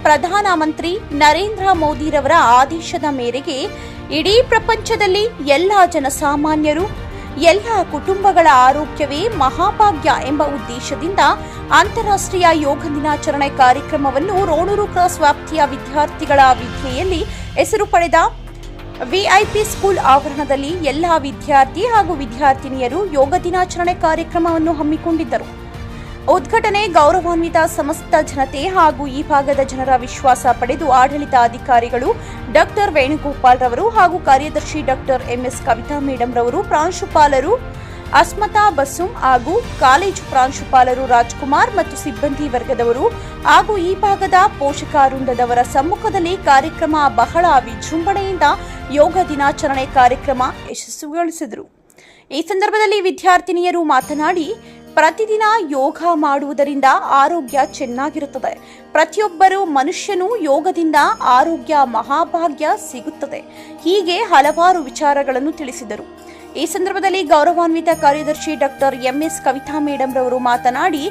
ಪ್ರಧಾನಮಂತ್ರಿ ನರೇಂದ್ರ ಮೋದಿರವರ ಆದೇಶದ ಮೇರೆಗೆ ಇಡೀ ಪ್ರಪಂಚದಲ್ಲಿ ಎಲ್ಲ ಜನಸಾಮಾನ್ಯರು, ಎಲ್ಲ ಕುಟುಂಬಗಳ ಆರೋಗ್ಯವೇ ಮಹಾಭಾಗ್ಯ ಎಂಬ ಉದ್ದೇಶದಿಂದ ಅಂತಾರಾಷ್ಟ್ರೀಯ ಯೋಗ ದಿನಾಚರಣೆ ಕಾರ್ಯಕ್ರಮವನ್ನು ರೋಣೂರು ಕ್ರಾಸ್ ವ್ಯಾಪ್ತಿಯ ವಿದ್ಯಾರ್ಥಿಗಳ ವೇದಿಕೆಯಲ್ಲಿ ಹೆಸರು ಪಡೆದ ವಿಐಪಿ ಸ್ಕೂಲ್ ಆವರಣದಲ್ಲಿ ಎಲ್ಲ ವಿದ್ಯಾರ್ಥಿ ಹಾಗೂ ವಿದ್ಯಾರ್ಥಿನಿಯರು ಯೋಗ ದಿನಾಚರಣೆ ಕಾರ್ಯಕ್ರಮವನ್ನು ಹಮ್ಮಿಕೊಂಡಿದ್ದರು. ಉದ್ಘಾಟನೆ ಗೌರವಾನ್ವಿತ ಸಮಸ್ತ ಜನತೆ ಹಾಗೂ ಈ ಭಾಗದ ಜನರ ವಿಶ್ವಾಸ ಪಡೆದು ಆಡಳಿತಾಧಿಕಾರಿಗಳು ಡಾಕ್ಟರ್ ವೇಣುಗೋಪಾಲ್ ರವರು ಹಾಗೂ ಕಾರ್ಯದರ್ಶಿ ಡಾಕ್ಟರ್ ಎಂಎಸ್ ಕವಿತಾ ಮೇಡಂ ರವರು, ಪ್ರಾಂಶುಪಾಲರು ಅಸ್ಮತಾ ಬಸುಂ ಹಾಗೂ ಕಾಲೇಜು ಪ್ರಾಂಶುಪಾಲರು ರಾಜ್ಕುಮಾರ್ ಮತ್ತು ಸಿಬ್ಬಂದಿ ವರ್ಗದವರು ಹಾಗೂ ಈ ಭಾಗದ ಪೋಷಕಾವೃಂದದವರ ಸಮ್ಮುಖದಲ್ಲಿ ಕಾರ್ಯಕ್ರಮ ಬಹಳ ವಿಜೃಂಭಣೆಯಿಂದ ಯೋಗ ದಿನಾಚರಣೆ ಕಾರ್ಯಕ್ರಮ ಯಶಸ್ವಿಗೊಳಿಸಿದರು. ಈ ಸಂದರ್ಭದಲ್ಲಿ ವಿದ್ಯಾರ್ಥಿನಿಯರು ಮಾತನಾಡಿ, ಪ್ರತಿದಿನ ಯೋಗ ಮಾಡುವುದರಿಂದ ಆರೋಗ್ಯ ಚೆನ್ನಾಗಿರುತ್ತದೆ. ಪ್ರತಿಯೊಬ್ಬರು ಮನುಷ್ಯನು ಯೋಗದಿಂದ ಆರೋಗ್ಯ ಮಹಾಭಾಗ್ಯ ಸಿಗುತ್ತದೆ. ಹೀಗೆ ಹಲವಾರು ವಿಚಾರಗಳನ್ನು ತಿಳಿಸಿದರು. ಈ ಸಂದರ್ಭದಲ್ಲಿ ಗೌರವಾನ್ವಿತ ಕಾರ್ಯದರ್ಶಿ ಡಾಕ್ಟರ್ ಎಂಎಸ್ ಕವಿತಾ ಮೇಡಂ ರವರು ಮಾತನಾಡಿ,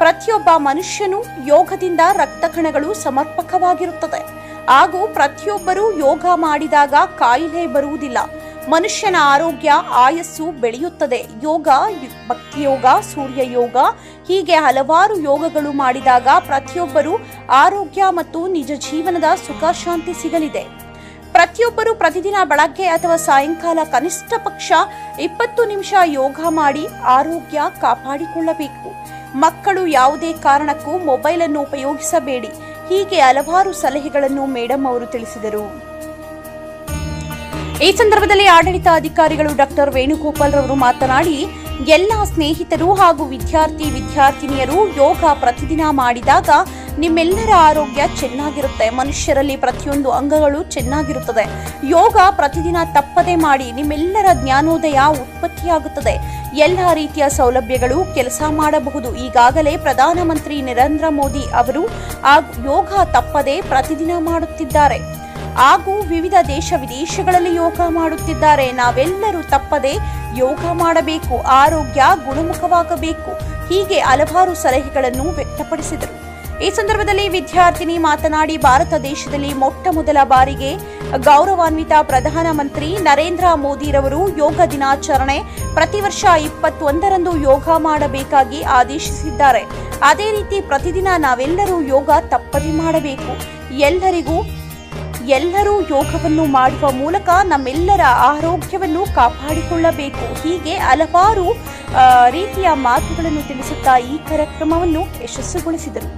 ಪ್ರತಿಯೊಬ್ಬ ಮನುಷ್ಯನು ಯೋಗದಿಂದ ರಕ್ತ ಕಣಗಳು ಸಮರ್ಪಕವಾಗಿರುತ್ತದೆ ಹಾಗೂ ಪ್ರತಿಯೊಬ್ಬರು ಯೋಗ ಮಾಡಿದಾಗ ಕಾಯಿಲೆ ಬರುವುದಿಲ್ಲ. ಮನುಷ್ಯನ ಆರೋಗ್ಯ, ಆಯಸ್ಸು ಬೆಳೆಯುತ್ತದೆ. ಯೋಗ, ಭಕ್ತಿಯೋಗ, ಸೂರ್ಯ ಯೋಗ ಹೀಗೆ ಹಲವಾರು ಯೋಗಗಳು ಮಾಡಿದಾಗ ಪ್ರತಿಯೊಬ್ಬರು ಆರೋಗ್ಯ ಮತ್ತು ನಿಜ ಜೀವನದ ಸುಖ ಶಾಂತಿ ಸಿಗಲಿದೆ. ಪ್ರತಿಯೊಬ್ಬರು ಪ್ರತಿದಿನ ಬೆಳಗ್ಗೆ ಅಥವಾ ಸಾಯಂಕಾಲ ಕನಿಷ್ಠ ಪಕ್ಷ 20 ನಿಮಿಷ ಯೋಗ ಮಾಡಿ ಆರೋಗ್ಯ ಕಾಪಾಡಿಕೊಳ್ಳಬೇಕು. ಮಕ್ಕಳು ಯಾವುದೇ ಕಾರಣಕ್ಕೂ ಮೊಬೈಲ್ ಅನ್ನು ಉಪಯೋಗಿಸಬೇಡಿ. ಹೀಗೆ ಹಲವಾರು ಸಲಹೆಗಳನ್ನು ಮೇಡಂ ಅವರು ತಿಳಿಸಿದರು. ಈ ಸಂದರ್ಭದಲ್ಲಿ ಆಡಳಿತಾಧಿಕಾರಿಗಳು ಡಾಕ್ಟರ್ ವೇಣುಗೋಪಾಲ್ ರವರು ಮಾತನಾಡಿ, ಎಲ್ಲ ಸ್ನೇಹಿತರು ಹಾಗೂ ವಿದ್ಯಾರ್ಥಿನಿಯರು ಯೋಗ ಪ್ರತಿದಿನ ಮಾಡಿದಾಗ ನಿಮ್ಮೆಲ್ಲರ ಆರೋಗ್ಯ ಚೆನ್ನಾಗಿರುತ್ತೆ. ಮನುಷ್ಯರಲ್ಲಿ ಪ್ರತಿಯೊಂದು ಅಂಗಗಳು ಚೆನ್ನಾಗಿರುತ್ತದೆ. ಯೋಗ ಪ್ರತಿದಿನ ತಪ್ಪದೆ ಮಾಡಿ ನಿಮ್ಮೆಲ್ಲರ ಜ್ಞಾನೋದಯ ಉತ್ಪತ್ತಿಯಾಗುತ್ತದೆ. ಎಲ್ಲ ರೀತಿಯ ಸೌಲಭ್ಯಗಳು ಕೆಲಸ ಮಾಡಬಹುದು. ಈಗಾಗಲೇ ಪ್ರಧಾನಮಂತ್ರಿ ನರೇಂದ್ರ ಮೋದಿ ಅವರು ಯೋಗ ತಪ್ಪದೆ ಪ್ರತಿದಿನ ಮಾಡುತ್ತಿದ್ದಾರೆ ಹಾಗೂ ವಿವಿಧ ದೇಶ ವಿದೇಶಗಳಲ್ಲಿ ಯೋಗ ಮಾಡುತ್ತಿದ್ದಾರೆ. ನಾವೆಲ್ಲರೂ ತಪ್ಪದೆ ಯೋಗ ಮಾಡಬೇಕು, ಆರೋಗ್ಯ ಗುಣಮುಖವಾಗಬೇಕು. ಹೀಗೆ ಹಲವಾರು ಸಲಹೆಗಳನ್ನು ವ್ಯಕ್ತಪಡಿಸಿದರು. ಈ ಸಂದರ್ಭದಲ್ಲಿ ವಿದ್ಯಾರ್ಥಿನಿ ಮಾತನಾಡಿ, ಭಾರತ ದೇಶದಲ್ಲಿ ಮೊಟ್ಟ ಮೊದಲ ಬಾರಿಗೆ ಗೌರವಾನ್ವಿತ ಪ್ರಧಾನಮಂತ್ರಿ ನರೇಂದ್ರ ಮೋದಿರವರು ಯೋಗ ದಿನಾಚರಣೆ ಪ್ರತಿ ವರ್ಷ 21ರಂದು ಯೋಗ ಮಾಡಬೇಕಾಗಿ ಆದೇಶಿಸಿದ್ದಾರೆ. ಅದೇ ರೀತಿ ಪ್ರತಿದಿನ ನಾವೆಲ್ಲರೂ ಯೋಗ ತಪ್ಪದೆ ಮಾಡಬೇಕು. ಎಲ್ಲರೂ ಯೋಗವನ್ನು ಮಾಡುವ ಮೂಲಕ ನಮ್ಮೆಲ್ಲರ ಆರೋಗ್ಯವನ್ನು ಕಾಪಾಡಿಕೊಳ್ಳಬೇಕು. ಹೀಗೆ ಹಲವಾರು ರೀತಿಯ ಮಾತುಗಳನ್ನು ತಿಳಿಸುತ್ತಾ ಈ ಕಾರ್ಯಕ್ರಮವನ್ನು ಯಶಸ್ವಿಗೊಳಿಸಿದರು.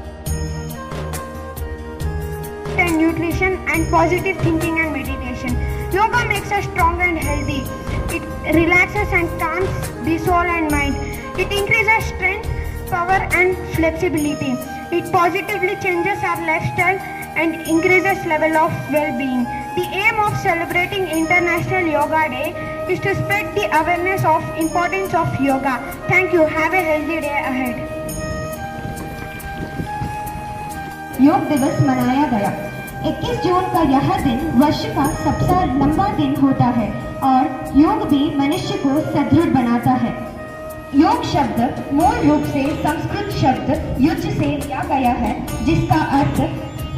Nutrition and positive thinking and meditation. Yoga makes us strong and healthy. It relaxes and calms the soul and mind. It increases strength, power and flexibility. It positively changes our lifestyle and increases level of well-being. The aim of celebrating International Yoga Day is to spread the awareness of importance of yoga. Thank you. Have a healthy day ahead. योग दिवस मनाया गया। 21 जून का यह दिन वर्ष का सबसे लंबा दिन होता है और योग भी मनुष्य को सदृढ़ बनाता है। योग शब्द मूल रूप से संस्कृत शब्द युज से लिया गया है, जिसका अर्थ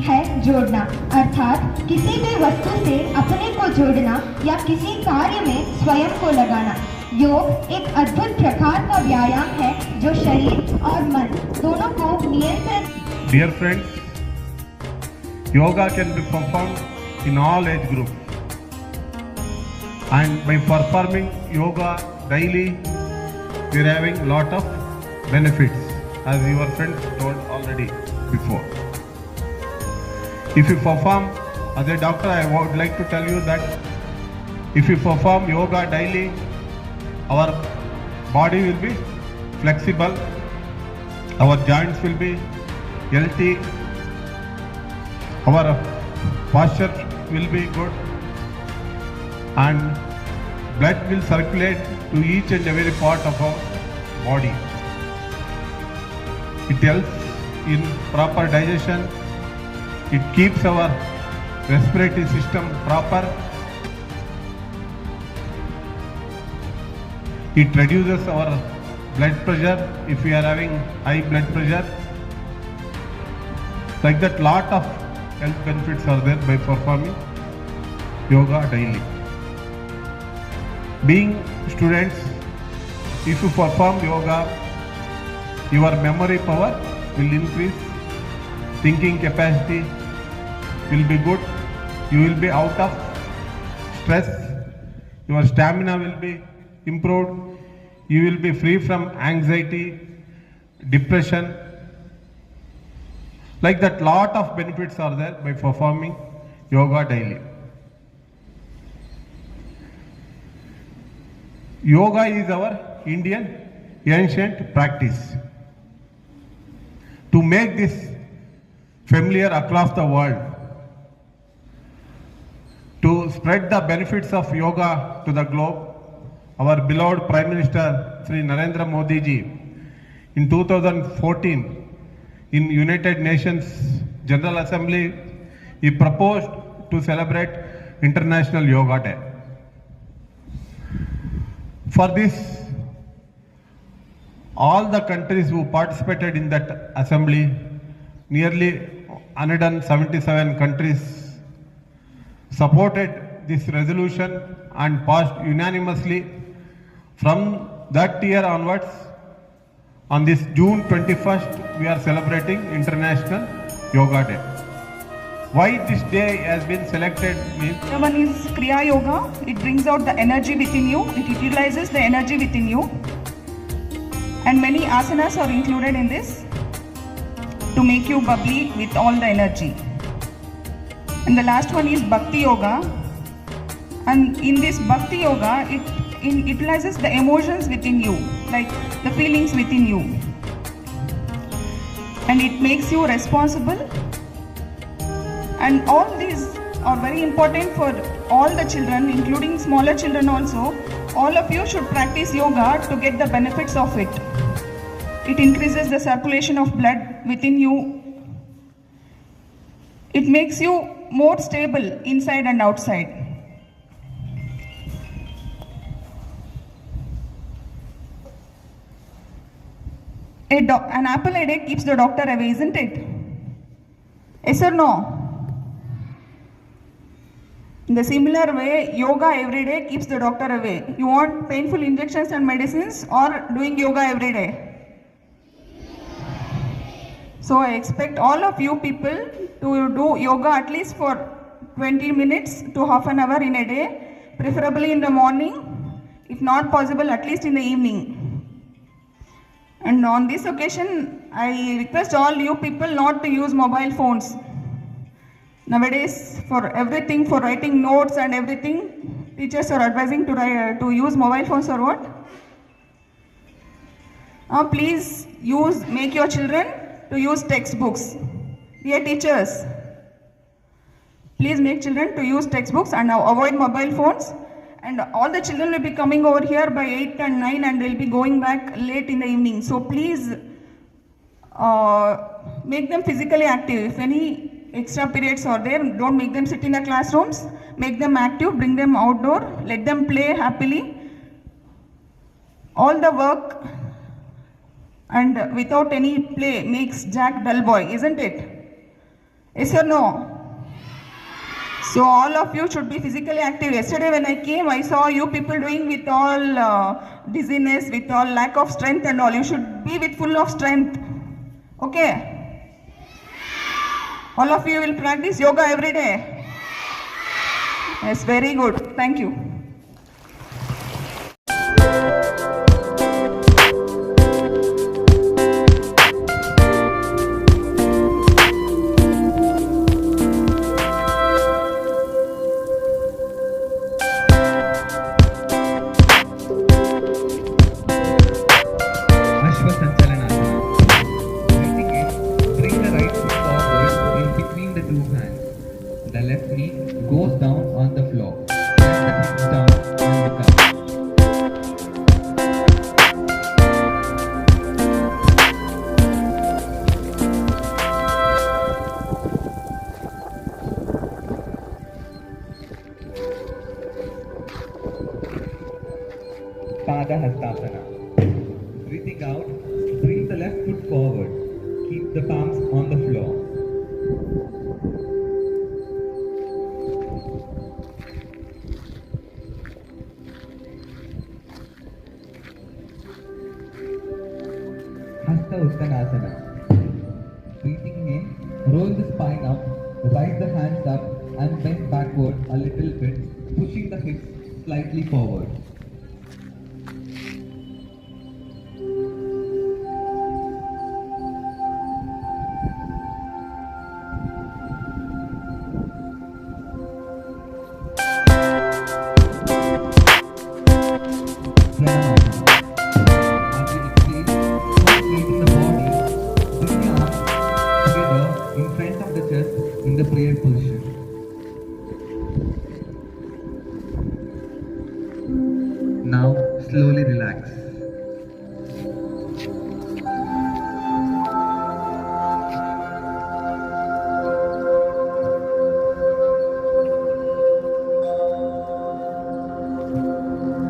है जोड़ना, अर्थात किसी भी वस्तु से अपने को जोड़ना या किसी कार्य में स्वयं को लगाना। योग एक अद्भुत प्रकार का व्यायाम है जो शरीर और मन दोनों को नियंत्रण। Dear friends, yoga can be performed in all age groups, and by performing yoga daily we are having lot of benefits, as your friends told already before. If you perform, as a doctor I would like to tell you that if you perform yoga daily, our body will be flexible, our joints will be healthy, our posture will be good, and blood will circulate to each and every part of our body. It helps in proper digestion. It keeps our respiratory system proper. It reduces our blood pressure if we are having high blood pressure. Like that, lot of health benefits are there by performing yoga daily. Being students, if you perform yoga, your memory power will increase, thinking capacity will be good, you will be out of stress, your stamina will be improved, you will be free from anxiety, depression. Like that, lot of benefits are there by performing yoga daily. Yoga is our Indian ancient practice. To make this familiar across the world, to spread the benefits of yoga to the globe, our beloved Prime Minister Sri Narendra Modi ji in 2014 in United Nations General Assembly, he proposed to celebrate International Yoga Day. For this, all the countries who participated in that assembly, nearly 177 countries, supported this resolution and passed unanimously. From that year onwards, on this June 21st, we are celebrating International Yoga Day. Why this day has been selected means The one is Kriya Yoga. It brings out the energy within you. It utilizes the energy within you. And many asanas are included in this to make you bubbly with all the energy. And the last one is Bhakti Yoga. And in this Bhakti Yoga, it utilizes the emotions within you, like the feelings within you. And it makes you responsible. And all these are very important for all the children, including smaller children also. All of you should practice yoga to get the benefits of it. It increases the circulation of blood within you. It makes you more stable inside and outside. An apple a day keeps the doctor away, isn't it? Yes or no? In the similar way, yoga every day keeps the doctor away. You want painful injections and medicines or doing yoga every day? So I expect all of you people to do yoga at least for 20 minutes to half an hour in a day, preferably in the morning, if not possible at least in the evening. And on this occasion, I request all you people not to use mobile phones. Nowadays, for everything, for writing notes and everything, teachers are advising to use mobile phones or what? Please make your children to use textbooks. Dear teachers, please make children to use textbooks and avoid mobile phones. And all the children will be coming over here by 8 and 9 and they'll be going back late in the evening. So please make them physically active. If any extra periods are there, don't make them sit in the classrooms. Make them active, bring them outdoor, let them play happily. All the work and without any play makes Jack dull boy, isn't it? Yes or no? So all of you should be physically active. Yesterday when I came, I saw you people doing with all dizziness, with all lack of strength and all. You should be with full of strength. Okay? All of you will practice yoga every day? Yes, very good. Thank you. The left knee goes down on the floor. And the hips down on the cup. Pada Hastasana. Breathing out, bring the left foot forward. Keep the palms on the floor. rise the hands up and bend backward a little bit, pushing the hips slightly forward. Pranayama. As you exhale, concentrating the body, bring the arms together in front of the chest in the prayer position. Now slowly relax.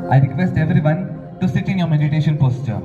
I request everyone to sit in your meditation posture.